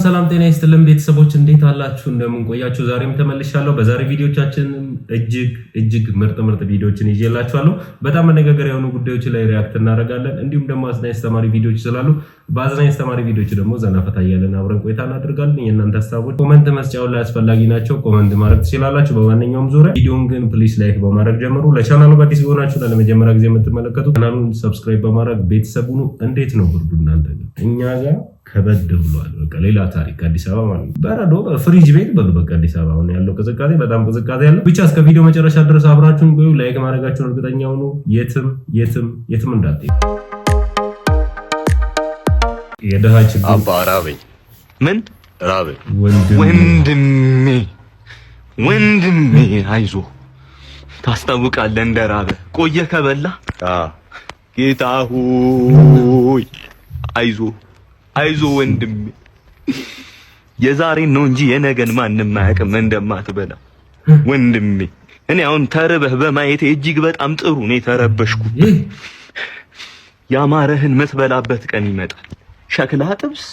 ሰላም ጤና ይስጥልን ቤተሰቦች እንዴት አላችሁ? እንደምን ቆያችሁ? ዛሬም ተመልሻለሁ። በዛሬ ቪዲዮቻችን እጅግ ምርጥ ቪዲዮችን ይዤላችኋለሁ። በጣም መነጋገሪያ የሆኑ ጉዳዮች ላይ ሪአክት እናደርጋለን። እንዲሁም ደግሞ አዝናኝ አስተማሪ ቪዲዮች ስላሉ በአዝናኝ አስተማሪ ቪዲዮች ደግሞ ዘና ፈታ እያለን አብረን ቆይታ እናደርጋለን። የእናንተ ሀሳቦች ኮሜንት መስጫው ላይ አስፈላጊ ናቸው። ኮሜንት ማድረግ ትችላላችሁ በማንኛውም ዙሪያ። ቪዲዮውን ግን ፕሊስ ላይክ በማድረግ ጀምሩ። ለቻናሉ አዲስ ሆናችሁ ለመጀመሪያ ጊዜ የምትመለከቱ ቻናሉን ሰብስክራይብ በማድረግ ቤተሰቡን እንዴት ነው ብርዱ እናንተ ጋር? እኛ ጋር ከበድ ብሏል። በቃ ሌላ ታሪክ አዲስ አበባ ማለት ነው። በረዶ ፍሪጅ ቤት በሉ በቃ አዲስ አበባ አሁን ያለው ቅዝቃዜ በጣም ቅዝቃዜ ያለው። ብቻ እስከ ቪዲዮ መጨረሻ ድረስ አብራችሁን ቆዩ። ላይክ ማድረጋችሁን እርግጠኛ ሁኑ። የትም እንዳትሄዱ። የደሃ ችግር አባ ራበኝ። ምን ራበኝ? ወንድሜ አይዞ ታስታውቃለህ እንደራበ ቆየ ከበላ ጌታ ሆይ አይዞ ወንድሜ የዛሬን ነው እንጂ የነገን ማንም አያውቅም እንደማትበላ ወንድሜ። እኔ አሁን ተርበህ በማየቴ እጅግ በጣም ጥሩ ነው የተረበሽኩ። ያማረህን ምትበላበት ቀን ይመጣል። ሸክላ ጥብስ፣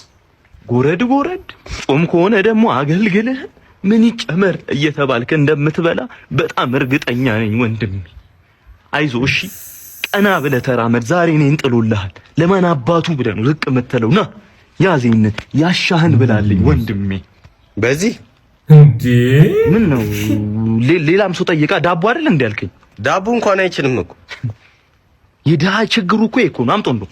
ጎረድ፣ ጾም ከሆነ ደግሞ አገልግልህ ምን ይጨመር እየተባልክ እንደምትበላ በጣም እርግጠኛ ነኝ ወንድሜ። አይዞ እሺ፣ ቀና ብለህ ተራመድ። ዛሬ እኔን ጥሎልሃል። ለማን አባቱ ብለህ ነው ዝቅ የምትለው? ና ያዜን ያሻህን ብላልኝ ወንድሜ። በዚህ እንዴ ምን ነው ሌላም ሰው ጠይቃ ዳቦ አይደል እንዴ ያልከኝ? ዳቦ እንኳን አይችልም እኮ። የድሃ ችግሩ እኮ ነው። አምጦን ነው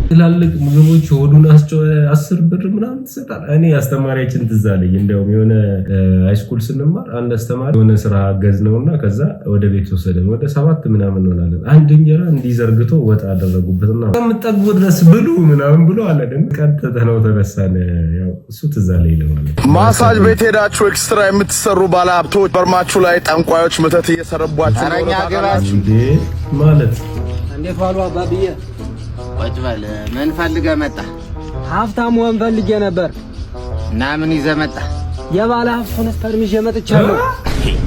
ትላልቅ ምግቦች ሆዱን 10 ብር ምናምን ትሰጣል። እኔ አስተማሪያችን ትዝ አለኝ። እንደውም የሆነ ሃይስኩል ስንማር አንድ አስተማሪ የሆነ ስራ አገዝ ነውና ከዛ ወደ ቤት ወሰደን። ወደ 7 ምናምን ሆናለን። አንድ እንጀራ እንዲዘርግቶ ወጣ አደረጉበትና ከምጠግቡ ድረስ ብሉ ምናምን ብሎ አለን። ቀጥታ ነው ተነሳን። ያው እሱ ትዝ አለኝ ለማለት። ማሳጅ ቤት ሄዳችሁ ኤክስትራ የምትሰሩ ባለሀብቶች በርማችሁ ላይ ጠንቋዮች መተት እየሰረቧችሁ ነው እንዴ ማለት እንዴት ዋሉ አባብዬ? ቁጭ በል። ምን ፈልገህ መጣ? ሀብታም ወን ፈልጌ ነበር። እና ምን ይዘህ መጣ? የባለ ሀብቱን ስፐርም ይዤ መጥቻለሁ።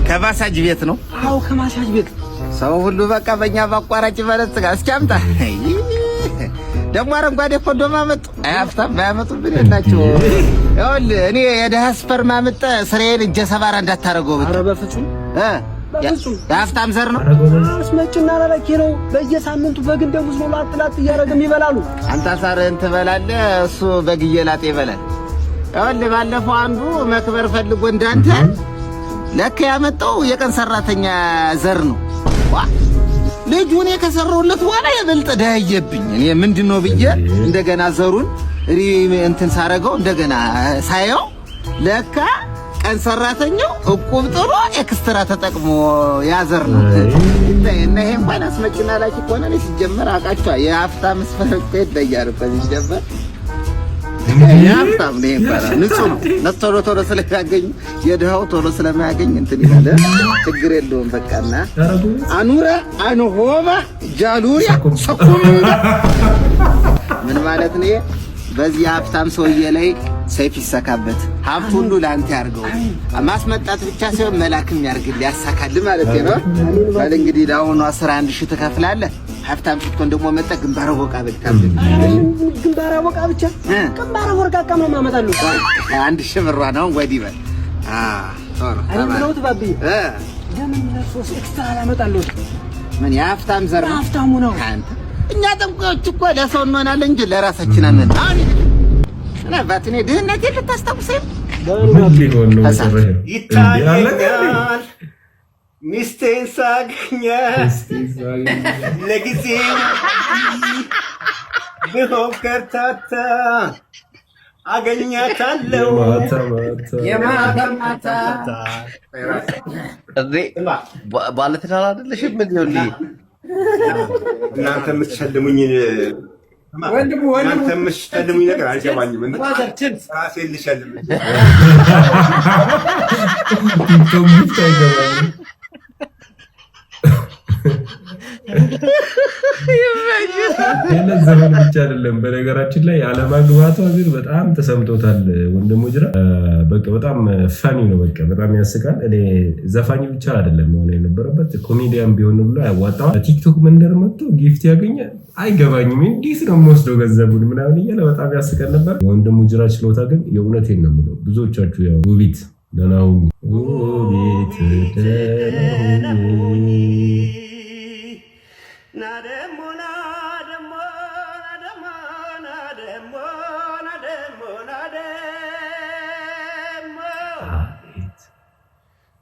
ከማሳጅ ቤት ነው? አዎ ከማሳጅ ቤት። ሰው ሁሉ በቃ በእኛ ባቋራጭ በለጽ ጋር እስኪ አምጣ። ደግሞ አረንጓዴ ኮንዶም አመጡ። ሀብታም ባያመጡብን የላቸው። ይኸውልህ እኔ የደሃ ስፐርም አምጥተህ ስራዬን እጀ ሰባራ እንዳታረገው ብቻ። ኧረ በፍጹም የሀብታም ዘር ነው። አስመጭና ላላኪ ነው። በየሳምንቱ በግን ደሙዝ ነው ላጥላጥ እያደረገም ይበላሉ። አንተ ሳርህን ትበላለህ፣ እሱ በግየላጤ ይበላል። ይኸውልህ ባለፈው አንዱ መክበር ፈልጎ እንዳንተ ለካ ያመጣው የቀን ሰራተኛ ዘር ነው። ልጁ እኔ ከሰራሁለት በኋላ የበልጥ ደህየብኝ። እኔ ምንድነው ብዬ እንደገና ዘሩን እንትን ሳረገው እንደገና ሳየው ለካ ቀን ሰራተኛው እቁብ ጥሎ ኤክስትራ ተጠቅሞ ያዘር ነው። እና ይሄ እንኳን አስመጭና ላኪ ሆነ ነው ሲጀመር አቃቻ የሀብታም ስፈረቅ ይለያል እኮ ሲጀመር የሀብታም ነው ይባላል። ንጹህ ነው። ቶሎ ስለሚያገኝ የድሃው ቶሎ ስለማያገኝ እንትን ይላል። ችግር የለውም በቃና አኑረ አንሆማ ጃሉሪያ ሰኩም ምን ማለት ነው? በዚህ ሀብታም ሰውዬ ላይ ሰይፍ ይሰካበት። ሀብቱ ሁሉ ላንተ ያርገው። ማስመጣት ብቻ ሳይሆን መላክም ያርግልህ ያሳካል ማለት ነው። ባል እንግዲህ ዳውኑ 11,000 ትከፍላለህ። ሀብታም ስትሆን ደግሞ መጣ ግንባር ወቃ በቃም ግንባር ወቃ ብቻ ግንባር ወርቃ ቀመማ ማመጣሉ 1,000 ብር ነው ወዲህ በል ነው ተባቢ ለምን ለሶስ ኤክስትራ ያመጣሉ? ምን የሀብታም ዘር ነው? ሀብታሙ ነው። አንተ እኛ ጠንቋዮች እኮ ለሰው እንሆናለን እንጂ ለራሳችን አንነን። እና ባትኔ ድህነት ልታስታውሰኝ ይታየኛል ሚስቴን ሳገኛት ለጊዜው ብሆን ከርታታ አገኛታለሁ የማታ ባለትዳር አይደለሽም? ምን ይሁን እናንተ የምትሸልሙኝ ወንድሙ አንተ የምትሸልሙኝ ነገር አልገባኝም። ራሴን ልሸልም የለት ዘፈን ብቻ አይደለም። በነገራችን ላይ አለማግባቷ ግን በጣም ተሰምቶታል ወንድሙ ጅራ። በቃ በጣም ፈኒ ነው። በቃ በጣም ያስቃል። እኔ ዘፋኝ ብቻ አይደለም ሆነ የነበረበት ኮሜዲያን ቢሆን ብሎ ያዋጣው ቲክቶክ መንደር መጥቶ ጊፍት ያገኘ አይገባኝም፣ እንዴት ነው የምወስደው ገንዘቡን ምናምን እያለ በጣም ያስቃል ነበር። የወንድሙ ጅራ ችሎታ ግን የእውነቴን ነው የምለው። ብዙዎቻችሁ ያው ውቢት ደህና ሁኚ፣ ውቢት ደህና ሁኚ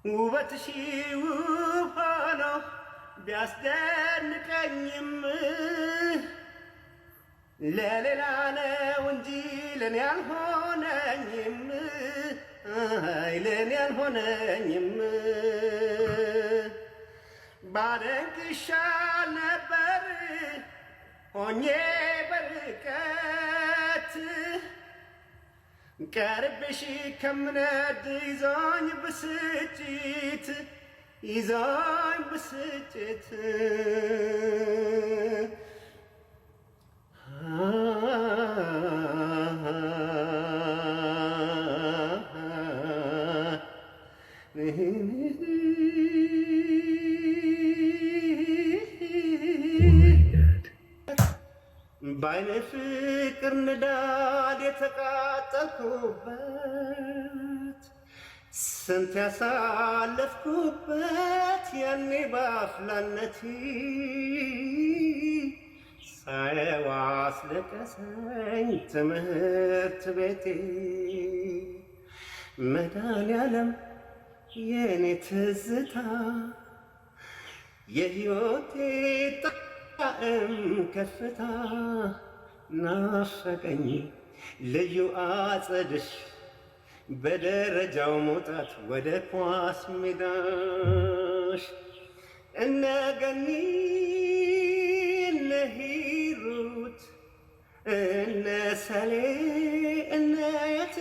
ውበትሽ ውብ ሆኖ ቢያስደንቀኝም ለሌላ ነው እንጂ ለኔ አልሆነኝም፣ ለኔ አልሆነኝም። ባደንቅሻል ነበር ሆኜ በርቀት ቀርብሽ ከምነድ ይዞኝ ብስጭት በዓይነ ፍቅር ንዳድ የተቃጠልኩበት ስንት ያሳለፍኩበት ያኔ ባፍላነቴ ሳየው አስለቀሰኝ ትምህርት ቤቴ። መድኃኒዓለም የኔ ትዝታ የሕይወቴ ጣዕም ከፍታ ናፈቀኝ ልዩ አጸድሽ በደረጃው መውጣት ወደ ኳስ ሜዳሽ እነ ገኒ እነ ሂሩት እነ ሰሌ እነ የት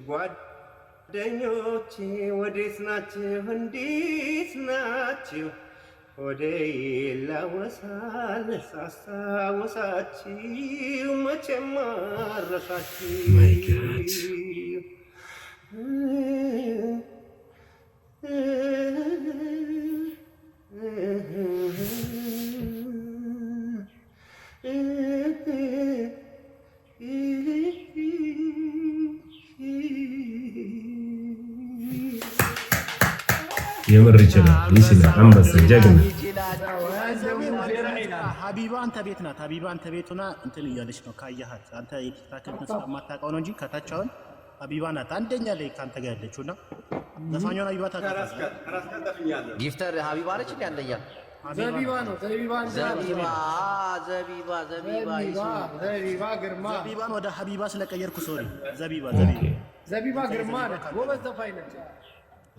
ጓደኞቼ ወዴት ናችሁ? እንዴት ናችሁ? ሆዴ ይላወሳል ሳስታውሳችሁ መቼም አልረሳችሁ። የምር ይችላል አንበሳ ጀግና። ሀቢባ አንተ ቤት ናት። ሀቢባ አንተ ቤት ሆና እንትን እያለች ነው ካየሃት። አንተ የቲክታክን ስለማታውቀው ነው እንጂ ከታቻውን ሀቢባ ናት አንደኛ ላይ ካንተ ጋር ያለችውና ዘፋኛውን ሀቢባ ታውቃለህ? ጊፍተር ሀቢባ ነች እንዴ? አንደኛ ዘቢባ ነው። ዘቢባ ግርማ። ዘቢባን ወደ ሀቢባ ስለቀየርኩ ሶሪ። ዘቢባ ግርማ ነች። ጎበዝ ዘፋኝ ነች።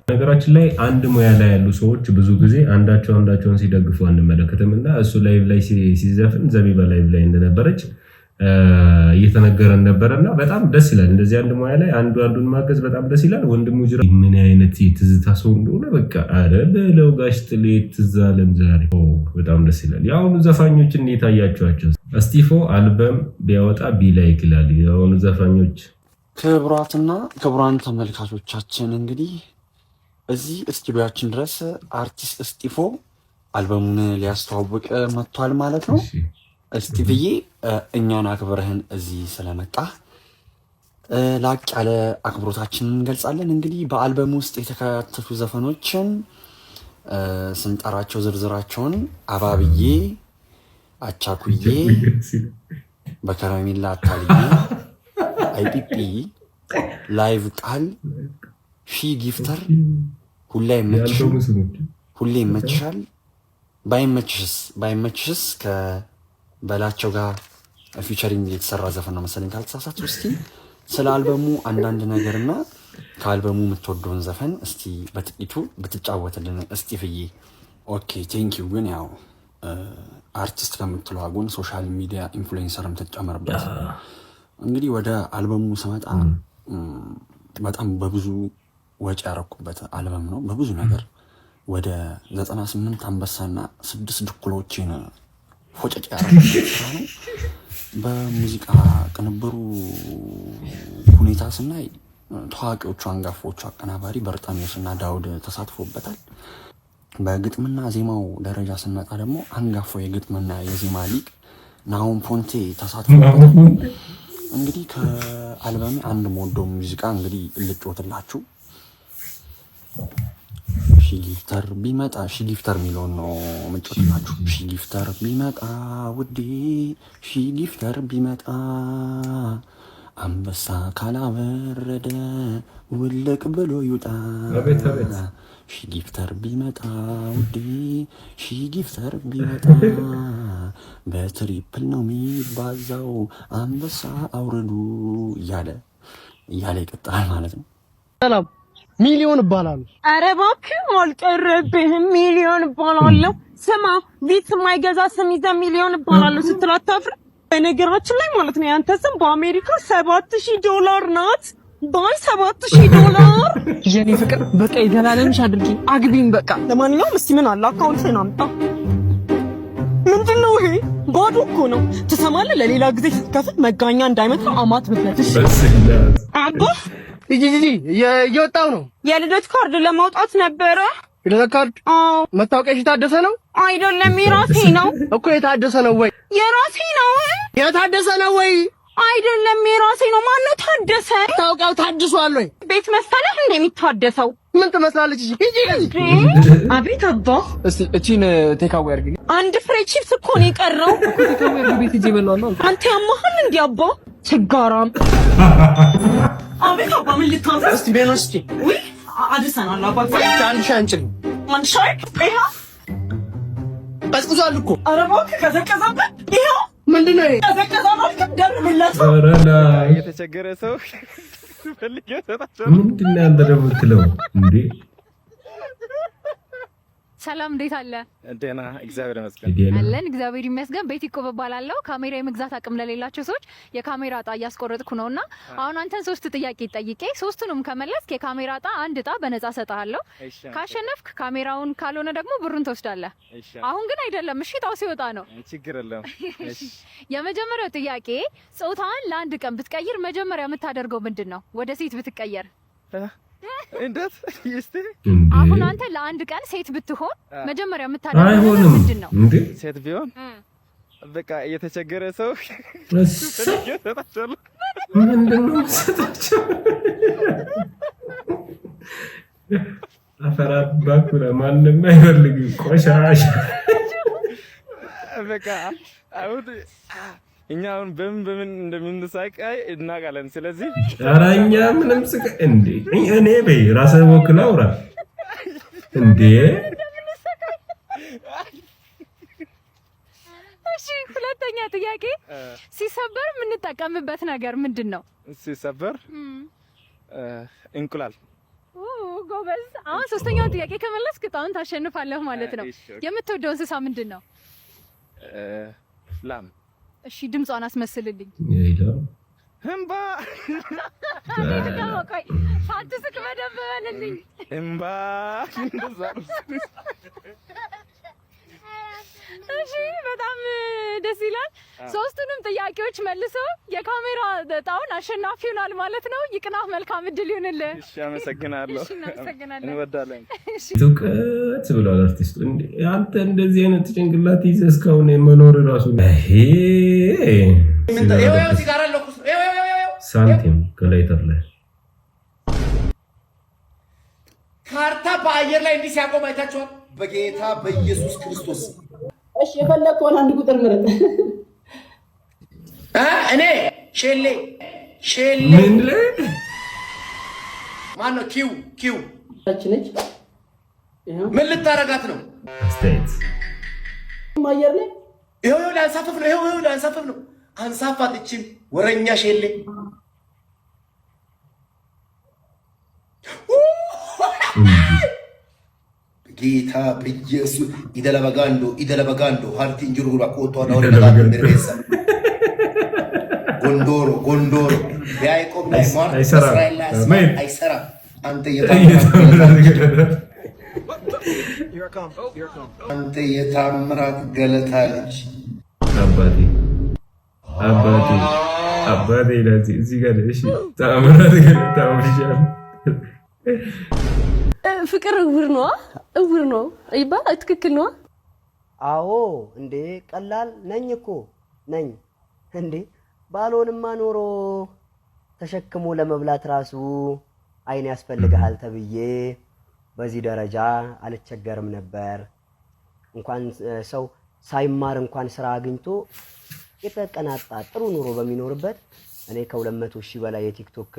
ነገራችን ላይ አንድ ሙያ ላይ ያሉ ሰዎች ብዙ ጊዜ አንዳቸውን ሲደግፉ አንመለከትም እና እሱ ላይቭ ላይ ሲዘፍን ዘቢባ ላይቭ ላይ እንደነበረች እየተነገረን ነበረና በጣም ደስ ይላል። እንደዚህ አንድ ሙያ ላይ አንዱን ማገዝ በጣም ደስ ይላል። ወንድሙ ጅራ ምን አይነት የትዝታ ሰው እንደሆነ በቃ አረ በለው ጋሽ ጥሌ ትዝ አለን ዛሬ። በጣም ደስ ይላል። የአሁኑ ዘፋኞች እንዴት አያችኋቸው? እስጢፎ አልበም ቢያወጣ ቢላይክ ይላል የአሁኑ ዘፋኞች። ክቡራትና ክቡራን ተመልካቾቻችን እንግዲህ እዚህ ስቱዲዮአችን ድረስ አርቲስት እስጢፎ አልበሙን ሊያስተዋውቅ መጥቷል ማለት ነው። እስጢፍዬ እኛን አክብረህን እዚህ ስለመጣ ላቅ ያለ አክብሮታችንን እንገልጻለን። እንግዲህ በአልበሙ ውስጥ የተካተቱ ዘፈኖችን ስንጠራቸው ዝርዝራቸውን አባብዬ፣ አቻኩዬ፣ በከረሜላ አታልዬ፣ አይጲጲ፣ ላይቭ ቃል፣ ሺ ጊፍተር፣ ሁሌ ይመችሻል፣ ባይመችሽስ ከበላቸው ጋር ፊቸሪንግ የተሰራ ዘፈን ነው መሰለኝ ካልተሳሳት። እስቲ ስለ አልበሙ አንዳንድ ነገርና ከአልበሙ የምትወደውን ዘፈን እስቲ በጥቂቱ ብትጫወትልን እስጢፍዬ። ኦኬ ቴንኪው። ግን ያው አርቲስት ከምትለው ጎን ሶሻል ሚዲያ ኢንፍሉዌንሰርም ተጨመረበት። እንግዲህ ወደ አልበሙ ስመጣ በጣም በብዙ ወጪ ያረኩበት አልበም ነው። በብዙ ነገር ወደ 98 አንበሳና 6 ድኩሎችን ፎጨጭ ያረኩበት ስራ ነው። በሙዚቃ ቅንብሩ ሁኔታ ስናይ ታዋቂዎቹ አንጋፎቹ አቀናባሪ በርጣሚዮስና ዳውድ ተሳትፎበታል። በግጥምና ዜማው ደረጃ ስንመጣ ደግሞ አንጋፋው የግጥምና የዜማ ሊቅ ናሆም ፎንቴ ተሳትፎበታል። እንግዲህ ከአልበሜ አንድ የምወደው ሙዚቃ እንግዲህ ልጮትላችሁ ሺጊፍተር ቢመጣ ሺጊፍተር የሚለውን ነው የምጮትላችሁ። ሺጊፍተር ቢመጣ ውዴ ሺጊፍተር ቢመጣ አንበሳ ካላበረደ ውልቅ ብሎ ይውጣ። ሺጊፍተር ቢመጣ ውዴ ሺጊፍተር ቢመጣ በትሪፕል ነው የሚባዛው አንበሳ አውርዱ እያለ ይቀጥላል ማለት ነው። ሰላም ሚሊዮን እባላለሁ። ኧረ እባክህ አልቀረብህም። ሚሊዮን እባላለሁ። ስማ ቢት የማይገዛ ስም ይዘህ ሚሊዮን እባላለሁ ስትል አታፍርም? በነገራችን ላይ ማለት ነው ያንተ ስም በአሜሪካ $7,000 ናት። ባይ $7,000 የኔ ፍቅር በቃ የዘላለምሽ አድርጊ አግቢኝ በቃ። ለማንኛውም እስቲ ምን አለ አካውንቴን አምጣ። ምንድነው ይሄ? ባዶ እኮ ነው። ትሰማለህ? ለሌላ ጊዜ ስትከፍት መጋኛ እንዳይመጣ አማት ብለሽ አባ ጂጂ እየወጣው ነው። የልደት ካርድ ለማውጣት ነበረ። የልደት ካርድ? አዎ። መታወቂያሽ የታደሰ ነው? አይደለም የራሴ ነው እኮ። የታደሰ ነው ወይ? የራሴ ነው። የታደሰ ነው ወይ? አይደለም የራሴ ነው። ማነው ታደሰ? ታውቃው ታድሷል ወይ? ቤት መሰለህ እንደሚታደሰው? ምን ትመስላለች? ሂጂ አቤት አባ። እስቲ እቺን ቴካዌ አድርጊ። አንድ ፍሬ ቺፕስ እኮ ነው የቀረው። ቴካዌ አድርጊ። ቤት ሂጂ በሏል። አንተ ያማህል እንዴ አባ? ችጋራም። አቤት አባ ምን ልታዘዝ? እስቲ ቤኖስቲ ወይ አድሰናል አባ። አንድ ሻንጭል አንድ ሻይ ይሄ ቀዝቅዟል እኮ። ኧረ እባክህ ከዘቀዘበት ይሄው ምንድነው ይሄ? ከዘቀዘበት ደምለት። ኧረ ላይ የተቸገረ ሰው ፈልጌ ሰጣቸው። ምንድነው ያንተ ደግሞ ትለው እንዴ? ሰላም እንዴት አለ? ደህና እግዚአብሔር ይመስገን አለን። እግዚአብሔር ይመስገን። ቤት ይቆብ እባላለሁ። ካሜራ የመግዛት አቅም ለሌላቸው ሰዎች የካሜራ እጣ እያስቆረጥኩ ነውና አሁን አንተን 3 ጥያቄ ጠይቄ 3ቱንም ከመለስክ የካሜራ እጣ አንድ እጣ በነፃ ሰጣለሁ። ካሸነፍክ ካሜራውን፣ ካልሆነ ደግሞ ብሩን ትወስዳለህ። አሁን ግን አይደለም፣ እሺ? እጣው ሲወጣ ነው። ችግር የለም። የመጀመሪያው ጥያቄ ጾታን ለአንድ ቀን ብትቀይር መጀመሪያ የምታደርገው ምንድን ነው? ወደ ሴት ብትቀየር እንዴት? እስቲ አሁን አንተ ለአንድ ቀን ሴት ብትሆን መጀመሪያ የምታደርገው ምንድን ነው? እንዴ ሴት ቢሆን በቃ የተቸገረ ሰው ምንድነው ሰጣቸው? አፈራባኩ ለማንም አይፈልግም። ቆሻሻ በቃ አሁን እኛ አሁን በምን እንደምንሳቀይ እናውቃለን። ስለዚህ ኧረ እኛ ምንም ስቀ እንዴ እኔ በይ ራስህ ወክለህ አውራ እንዴ። እሺ ሁለተኛ ጥያቄ ሲሰበር የምንጠቀምበት ነገር ምንድን ነው? ሲሰበር እንቁላል። ጎበዝ። አሁን ሶስተኛው ጥያቄ ከመለስክ እጣውን ታሸንፋለህ ማለት ነው። የምትወደው እንስሳ ምንድን ነው? ላም። እሺ ድምጿን አስመስልልኝ። እምባ። ቆይ ሳትስቅ በደንብ በልልኝ። እምባ። እሺ በጣም ደስ ይላል። ሶስቱንም ጥያቄዎች መልሶ የካሜራ እጣውን አሸናፊ ይሆናል ማለት ነው። ይቅናህ፣ መልካም እድል ይሁንልህ። እሺ አመሰግናለሁ። እሺ እናመሰግናለን። እንወዳለን። ትውቀት ብሏል አርቲስቱ። አንተ እንደዚህ አይነት ጭንቅላት ይዘህ እስካሁን መኖር ራሱ ሳንቲም ከላይተር ላይ ካርታ በአየር ላይ እንዲህ ሲያቆም አይታችኋል? በጌታ በኢየሱስ ክርስቶስ። እሺ የፈለግከውን አንድ ቁጥር ምረጥ። እኔ ሼሌ ምን ላይ ማነው? ኪው ነች። ምን ልታረጋት ነው? አስተያየት አየር ላይ ይኸው ላንሳፈፍ ነው። ይኸው ላንሳፈፍ ነው። አንሳፋት። እቺም ወረኛ ሼሌ በጌታ በኢየሱስ ኢደለበጋንዶ ሃርቲ እንጅሩ ባቆቶ ነው ለጋገር ደረሰ ጎንዶሮ ያዕቆብ ላይ ማር እስራኤል ላይ አይሰራ አንተ የታምራት ገለታ ልጅ አባቴ እዚህ ጋር እሺ ታምራት ገለታ ወልሻል ፍቅር እውር ነው አይባ ትክክል ነው አዎ እንዴ ቀላል ነኝ እኮ ነኝ እንዴ ባሎንማ ኖሮ ተሸክሞ ለመብላት ራሱ አይን ያስፈልጋል ተብዬ በዚህ ደረጃ አልቸገርም ነበር እንኳን ሰው ሳይማር እንኳን ስራ አግኝቶ የተቀናጣ ጥሩ ኑሮ በሚኖርበት እኔ ከ200,000 በላይ የቲክቶክ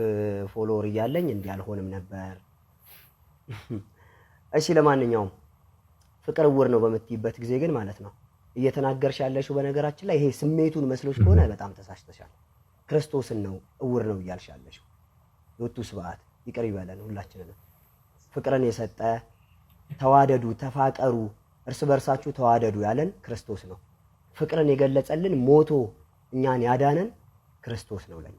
ፎሎወር ያለኝ እንዴ አልሆንም ነበር እሺ ለማንኛውም ፍቅር እውር ነው በመትይበት ጊዜ ግን ማለት ነው እየተናገርሽ ያለሽው በነገራችን ላይ ይሄ ስሜቱን መስሎሽ ከሆነ በጣም ተሳስተሻል ክርስቶስን ነው እውር ነው ይያልሽ ያለሽው ወጡ ስብዓት ይቅር ይበለን ሁላችንንም ፍቅርን የሰጠ ተዋደዱ ተፋቀሩ እርስ በርሳችሁ ተዋደዱ ያለን ክርስቶስ ነው ፍቅርን የገለጸልን ሞቶ እኛን ያዳነን ክርስቶስ ነው ለኛ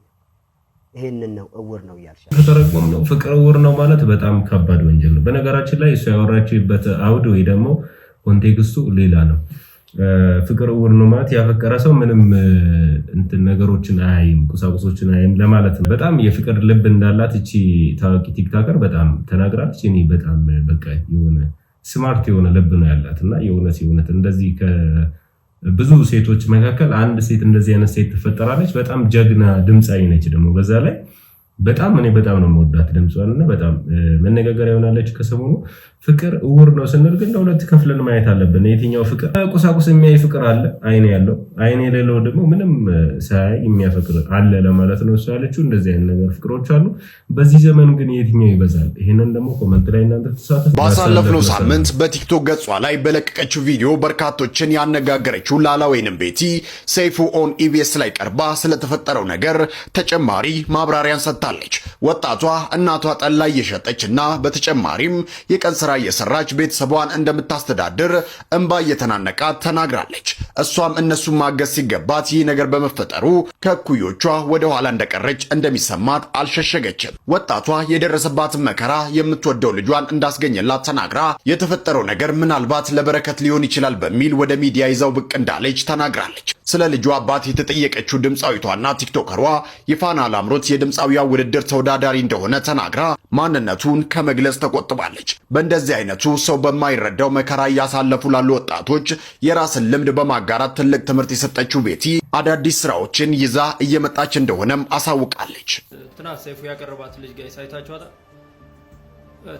ይሄንን ነው እውር ነው ይያልሻል ተተረጎም ነው ፍቅር እውር ነው ማለት በጣም ከባድ ወንጀል ነው በነገራችን ላይ እሱ ያወራችበት አውድ ወይ ደግሞ ኮንቴክስቱ ሌላ ነው ፍቅር እውር ነው ማለት ያፈቀረ ሰው ምንም እንትን ነገሮችን አያይም ቁሳቁሶችን አያይም ለማለት ነው በጣም የፍቅር ልብ እንዳላት እቺ ታዋቂ ቲክቶከር በጣም ተናግራለች እኔ በጣም በቃ የሆነ ስማርት የሆነ ልብ ነው ያላትና የእውነት እንደዚህ ብዙ ሴቶች መካከል አንድ ሴት እንደዚህ አይነት ሴት ትፈጠራለች በጣም ጀግና ድምጻዊ ነች ደግሞ በዛ ላይ በጣም ነው የምወዳት ድምጿንና በጣም መነጋገሪያ ሆናለች ከሰሞኑ ፍቅር እውር ነው ስንል ግን ለሁለት ከፍለን ማየት አለብን የትኛው ፍቅር ቁሳቁስ የሚያይ ፍቅር አለ አይን ያለው አይን የሌለው ደግሞ ምንም ሳይ የሚያፈቅር አለ ለማለት ነው ያለችው እንደዚህ አይነት ነገር ፍቅሮች አሉ በዚህ ዘመን ግን የትኛው ይበዛል ይሄንን ደግሞ ኮሜንት ላይ እናንተ ተሳተፉ ባሳለፍነው ሳምንት በቲክቶክ ገጿ ላይ በለቀቀችው ቪዲዮ በርካቶችን ያነጋገረችው ላላወይንም ቤቲ ሰይፉ ኦን ኢቢኤስ ላይ ቀርባ ስለተፈጠረው ነገር ተጨማሪ ማብራሪያን ሰጥታለች ወጣቷ እናቷ ጠላ እየሸጠችና በተጨማሪም የቀን ስራ እየሰራች ቤተሰቧን እንደምታስተዳድር እንባ እየተናነቃት ተናግራለች እሷም እነሱን ማገዝ ሲገባት ይህ ነገር በመፈጠሩ ከኩዮቿ ወደ ኋላ እንደቀረች እንደሚሰማት አልሸሸገችም ወጣቷ የደረሰባትን መከራ የምትወደው ልጇን እንዳስገኘላት ተናግራ የተፈጠረው ነገር ምናልባት ለበረከት ሊሆን ይችላል በሚል ወደ ሚዲያ ይዛው ብቅ እንዳለች ተናግራለች ስለ ልጇ አባት የተጠየቀችው ድምጻዊቷና ቲክቶከሯ የፋና ላምሮት የድምጻዊያ ውድድር ተወዳዳሪ እንደሆነ ተናግራ ማንነቱን ከመግለጽ ተቆጥባለች በእንደዚህ አይነቱ ሰው በማይረዳው መከራ ያሳለፉ ላሉ ወጣቶች የራስን ልምድ በማጋራት ትልቅ ትምህርት የሰጠችው ቤቲ አዳዲስ ስራዎችን ይዛ እየመጣች እንደሆነም አሳውቃለች ትናንት ሰይፉ ያቀረባት ልጅ ጋር ሳይታችኋታ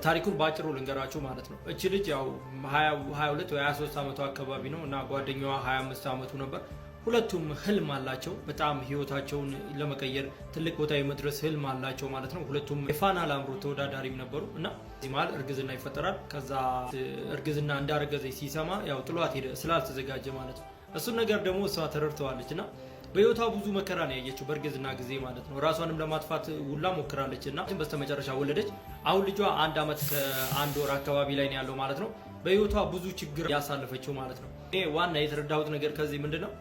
ታሪኩን ባጭሩ ልንገራችሁ ማለት ነው እቺ ልጅ ያው 22 ወይ 23 ዓመቷ አካባቢ ነው እና ጓደኛዋ 25 ዓመቱ ነበር ሁለቱም ህልም አላቸው በጣም ህይወታቸውን ለመቀየር ትልቅ ቦታ የመድረስ ህልም አላቸው ማለት ነው ሁለቱም የፋና ላምሮት ተወዳዳሪም ነበሩ እና ዚማል እርግዝና ይፈጠራል ከዛ እርግዝና እንዳረገዘች ሲሰማ ያው ጥሏት ሄደ ስላልተዘጋጀ ማለት ነው እሱ ነገር ደግሞ እሷ ተረድተዋለችና በህይወቷ ብዙ መከራ ነው ያየችው በእርግዝና ጊዜ ማለት ነው ራሷንም ለማጥፋት ሁላ ሞክራለችና በስተመጨረሻ ወለደች አሁን ልጇ 1 ዓመት ከ1 ወር አካባቢ ላይ ነው ያለው ማለት ነው በህይወቷ ብዙ ችግር ያሳለፈችው ማለት ነው እኔ ዋና የተረዳሁት ነገር ከዚህ ምንድነው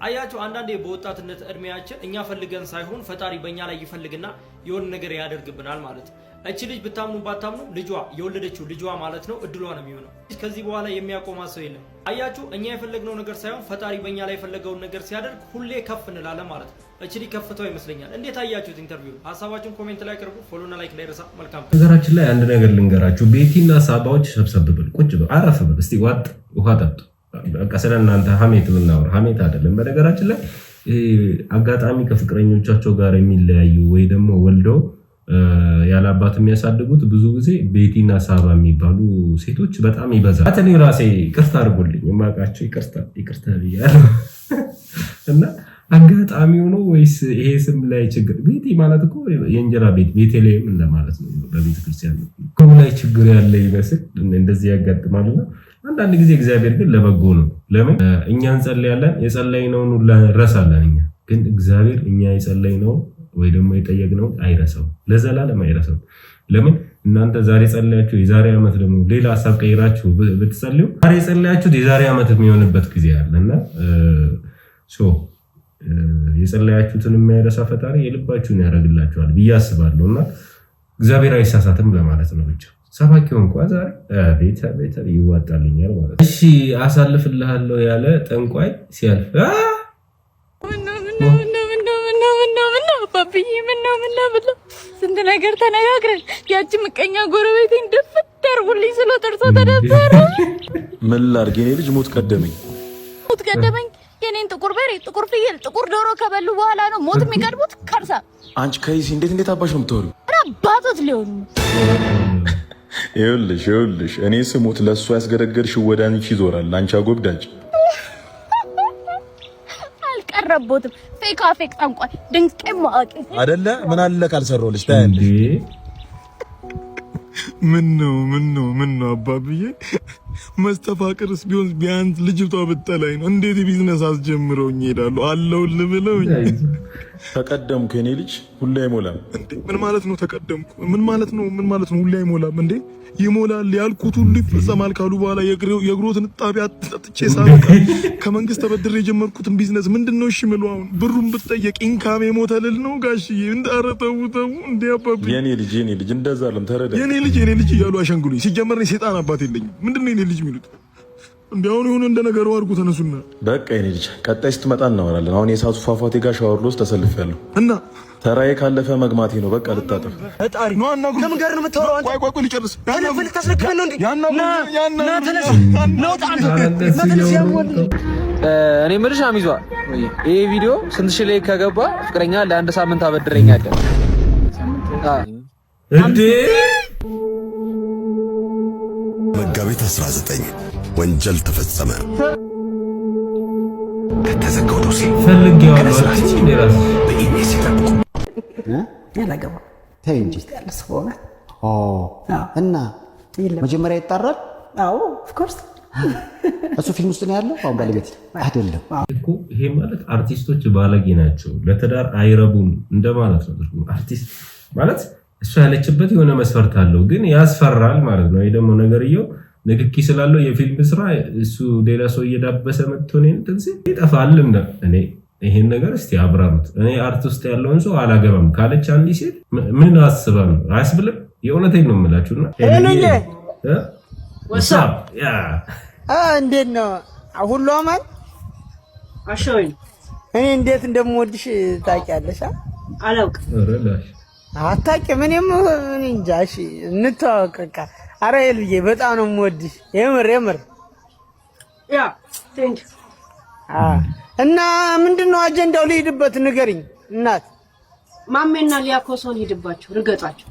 አያችሁ አንዳንዴ በወጣትነት እድሜያችን እኛ ፈልገን ሳይሆን ፈጣሪ በእኛ ላይ ይፈልግና የሆነ ነገር ያደርግብናል ማለት ነው እቺ ልጅ ብታምኑ ባታምኑ ልጇ የወለደችው ልጇ ማለት ነው እድሏ ነው የሚሆነው ከዚህ በኋላ የሚያቆማ ሰው የለም አያችሁ እኛ የፈለግነው ነገር ሳይሆን ፈጣሪ በእኛ ላይ የፈለገውን ነገር ሲያደርግ ሁሌ ከፍ እንላለን ማለት ነው እቺ ልጅ ከፍተው ይመስለኛል እንዴት አያችሁት ኢንተርቪው ሀሳባችሁን ኮሜንት ላይ አቅርቡ ፎሎና ላይክ ላይ ረሳ መልካም ነገራችን ላይ አንድ ነገር ልንገራችሁ ቤቲና ሳባዎች ሰብሰብ ብል ቁጭ በል አረፍ በል እስቲ ዋጥ ውሃ ጠጡ በቃ ስለናንተ ሀሜት ምናወራ ሀሜት አይደለም በነገራችን ላይ አጋጣሚ ከፍቅረኞቻቸው ጋር የሚለያዩ ወይ ደግሞ ወልደው ያለ አባት የሚያሳድጉት ብዙ ጊዜ ቤቲና ሳባ የሚባሉ ሴቶች በጣም ይበዛል አተኔ ራሴ ይቅርታ አድርጎልኝ የማውቃቸው ይቅርታ ብያለሁ እና አጋጣሚ ሆኖ ወይስ ይሄ ስም ላይ ችግር ቤቲ ማለት እኮ የእንጀራ ቤት ቤተልሔም እንደማለት ነው በቤተ ክርስቲያን ነው ላይ ችግር ያለ ይመስል እንደዚህ ያጋጥማልና አንዳንድ ጊዜ እግዚአብሔር ግን ለበጎ ነው ለምን እኛ እንጸልያለን የጸለይነውን ሁሉ ረሳለን እኛ ግን እግዚአብሔር እኛ የጸለይነው ወይ ደግሞ የጠየቅነው አይረሳው ለዘላለም አይረሳው ለምን እናንተ ዛሬ ጸልያችሁ የዛሬ ዓመት ደግሞ ሌላ ሐሳብ ቀይራችሁ ብትጸልዩ ዛሬ ጸልያችሁት የዛሬ ዓመት የሚሆንበት ጊዜ አለና የጸለያችሁትን የሚያረሳ ፈጣሪ የልባችሁን ያደርግላችኋል ብዬ አስባለሁና እግዚአብሔር አይሳሳትም ለማለት ነው። ብቻ ሰባኪው እንኳን ዛሬ ቤተ ይዋጣልኛል ማለት ነው። እሺ አሳልፍልሃለሁ ያለ ጠንቋይ ሲያልፍ ባብዬ ምነው ስንት ነገር ተነጋግረን ያቺ ምቀኛ ጎረቤቴን ደፍት አድርጉልኝ ስለ ጥርሶ ተደፈረ። ምን ላድርግ የኔ ልጅ ሞት ቀደመኝ። የኔን ጥቁር በሬ፣ ጥቁር ፍየል፣ ጥቁር ዶሮ ከበሉ በኋላ ነው ሞት የሚቀድሙት። ከርሳ አንቺ ከይሲ እንዴት አባሽ ነው የምትወሪው? አባቶት ሊሆኑ ይኸውልሽ እኔ ስሞት ለእሱ ያስገረገርሽ ወደ አንቺ ይዞራል። አንቺ አጎብዳጅ አልቀረቦትም። ፌክ ጠንቋይ ድንቄ ማአቂ አይደለ? ምን አለ ካልሰራሁልሽ ታያለሽ። ምን ነው አባብዬ መስተፋቅርስ ቢሆን ቢያንስ ልጅቷ ብጠላይ ነው። እንዴት ቢዝነስ አስጀምረውኝ ይሄዳሉ አለውልህ ብለውኝ። ተቀደምኩ የኔ ልጅ ሁሌ አይሞላም እንዴ? ምን ማለት ነው ተቀደምኩ? ምን ማለት ነው ሁሌ አይሞላም እንዴ? ይሞላል ያልኩት ሁሉ ይፈጸማል ካሉ በኋላ የእግሮትን ጣቢያ አጥቼ ሳበቃ ከመንግስት ተበድሬ የጀመርኩትን ቢዝነስ ምንድነው እሺ ምለው? አሁን ብሩን ብትጠየቅ ኢንካም የሞተልል ነው ጋሽዬ። እንዳረተው እንዴ አባብዬ የኔ ልጅ እንደዛ ለም ተረዳ። የኔ ልጅ እያሉ አሸንጉሉኝ። ሲጀመር እኔ ሴጣን አባት የለኝም። ምንድነው የኔ ልጅ የሚሉት? እንዲያውኑ የሆነ እንደ ነገሩ አድርጉ ተነሱና። በቃ የኔ ልጅ ቀጣይ ስትመጣ እናወራለን። አሁን የሳቱ ፏፏቴ ጋር ሻወር ልወስድ ተሰልፌያለሁ እና ተራዬ ካለፈ መግማቴ ነው። በቃ ልታጠፍ እጣሪ ነው አናጉ። ለምን ጋር ነው የምታወራው አንተ? ቆይ ልጨርስ። ያናጉ ታስረክበን ነው እንዴ? ያናጉ ተነስ ነው እኔ የምልሽ አሚዟ ይሄ ቪዲዮ ስንት ሺህ ላይ ከገባ ፍቅረኛ ለአንድ ሳምንት አበድረኛለህ እንዴ? መጋቢት 19 ወንጀል ተፈጸመ። ከተዘጋው ዶሴ ፈልጌዋለሁ እንደራስ በኢሜል ሲጠብቁ ያላገባ ተይ እንጂ ያለስቦና እና መጀመሪያ ይጣራል። አዎ ኦፍ ኮርስ እሱ ፊልም ውስጥ ነው ያለው። አሁን ባለቤት አይደለም እኮ ይሄ ማለት አርቲስቶች ባለጌ ናቸው፣ ለትዳር አይረቡም እንደማለት ነው። አርቲስት ማለት እሱ ያለችበት የሆነ መስፈርት አለው፣ ግን ያስፈራል ማለት ነው። ይሄ ደግሞ ነገርየው ንክኪ ስላለው የፊልም ስራ እሱ ሌላ ሰው እየዳበሰ መጥቶ ነው እንትን ሲል ይጠፋል። እኔ ይሄን ነገር እስቲ አብራሩት። እኔ አርት ውስጥ ያለውን ሰው አላገባም ካለች አንዲ ሴት ምን አስባ ነው? አያስብልም። የእውነቴን ነው የምላችሁና ወሳብ ያ እንዴት ነው ሁሉ አማን አሻውኝ። እኔ እንዴት እንደምወድሽ ታውቂያለሽ? አላውቅም። ረላሽ አታውቂም? እኔም እንጃ። እሺ እንተዋወቅ በቃ። ኧረ ልጄ በጣም ነው የምወድሽ የምር ያ ቴንክ እና ምንድነው አጀንዳው? ልሂድበት ንገሪኝ እናት። ማሜና ሊያኮሶን ሂድባቸው ርገጣቸው።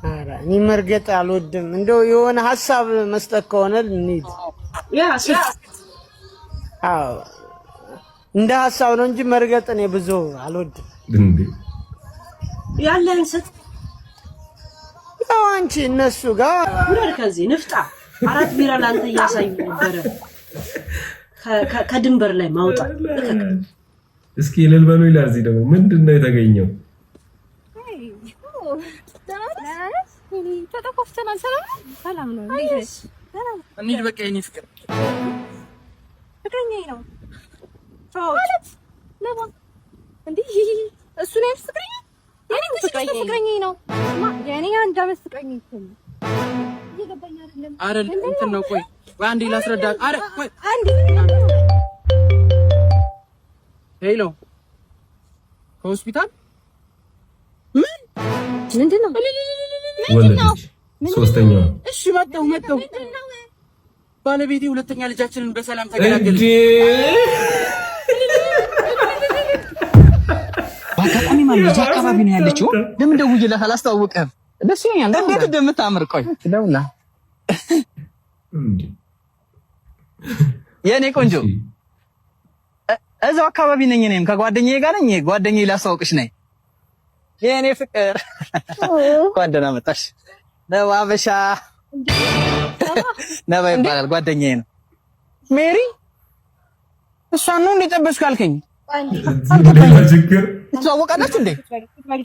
ኧረ እኔ መርገጥ አልወድም። እንደው የሆነ ሐሳብ መስጠት ከሆነ እንሂድ። ያ አዎ እንደ ሐሳብ ነው እንጂ መርገጥ እኔ ብዙ አልወድም። እንዴ ያለን ስጥ ያው አንቺ እነሱ ጋር ውረድ ከዚህ ንፍጣ 4 ቢራ ላንተ እያሳዩ ነበረ ከድንበር ላይ ማውጣት። እስኪ ልልበሉ ይላል። እዚህ ደግሞ ምንድነው የተገኘው? ሰላም ነው እንሂድ በቃ የኔ ፍቅር ፍቅረኛዬ ነው ማለት ለማን እንዴ? እሱ ነው ፍቅረኛ? የኔ ፍቅረኛዬ ነው። የኔ አንድ አመት ፍቅረኛዬ ነው። እየገባኝ አይደለም። አረ እንትን ነው። ቆይ አንዴ ላስረዳ። አረ ቆይ አንዴ ሄሎ ሆስፒታል ምንድነው? ወለደች ሶስተኛው። እሺ መጣው ባለቤቴ ሁለተኛ ልጃችንን በሰላም ተገላገለች። በአጋጣሚ ማለት አካባቢ ነው ያለችው። ለምን ደውዬላት አላስተዋወቀህም? ደስ ይለኛል። እንዴት እንደምታምር ቆይ ደውላ የኔ ቆንጆ እዛው አካባቢ ነኝ። እኔም ከጓደኛዬ ጋር ነኝ። ጓደኛዬ ላስተዋውቅሽ ነኝ። የኔ ፍቅር እንኳን ደህና መጣሽ። ነባ አበሻ ነባ ይባላል። ጓደኛዬ ነው። ሜሪ እሷን ነው እንደጠበስኩ አልከኝ። ትተዋወቃላችሁ እንዴ?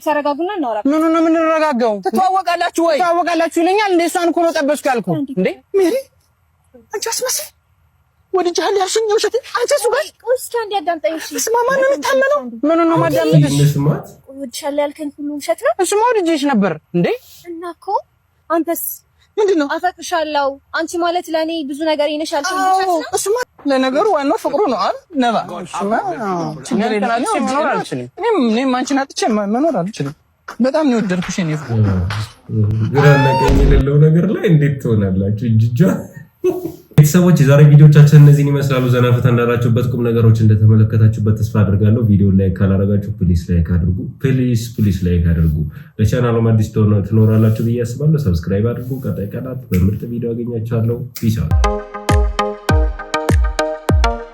ተረጋጉና እናውራ። ምን ነው የምንረጋጋው? ትተዋወቃላችሁ ወይ? ትተዋወቃላችሁ ይለኛል እንዴ? እሷን እኮ ነው ጠበስኩ ያልኩ እንዴ? ሜሪ አንቺ አስመስል ወድጃለሁ ያልሽኝ ውሸት አንቺ እሱ ጋር እስኪ አንዴ አዳምጠኝ። እሺ ስማ፣ ማን ነው የምታመነው? ምን ነው ማዳምጥሽ? ወድጃለሁ ያልከኝ ሁሉ ውሸት ነው? እሱማ ወድጄሽ ነበር እንዴ? እና እኮ አንተስ ምንድነው? አፈቅርሻለሁ አንቺ ማለት ለኔ ብዙ ነገር ይነሻል። እሱማ ለነገሩ ዋናው ፍቅሩ ነው አይደል? ነባ እሱማ ችግር የለም። እኔም አንቺን አጥቼ መኖር አልችልም። በጣም ነው የወደድኩሽ። እኔ ግራና ቀኝ የሌለው ነገር ላይ እንዴት ትሆናላችሁ? እጅጃ ቤተሰቦች የዛሬ ቪዲዮቻችን እነዚህን ይመስላሉ። ዘና ፈታ እንዳላችሁበት ቁም ነገሮች እንደተመለከታችሁበት ተስፋ አድርጋለሁ። ቪዲዮ ላይክ ካላረጋችሁ ፕሊስ ላይክ አድርጉ። ፕሊስ ላይክ አድርጉ። ለቻናሉም አዲስ ትኖራላችሁ ብዬ አስባለሁ። ሰብስክራይብ አድርጉ። ቀጣይ ቀናት በምርጥ ቪዲዮ አገኛችኋለሁ። ፒስ አውት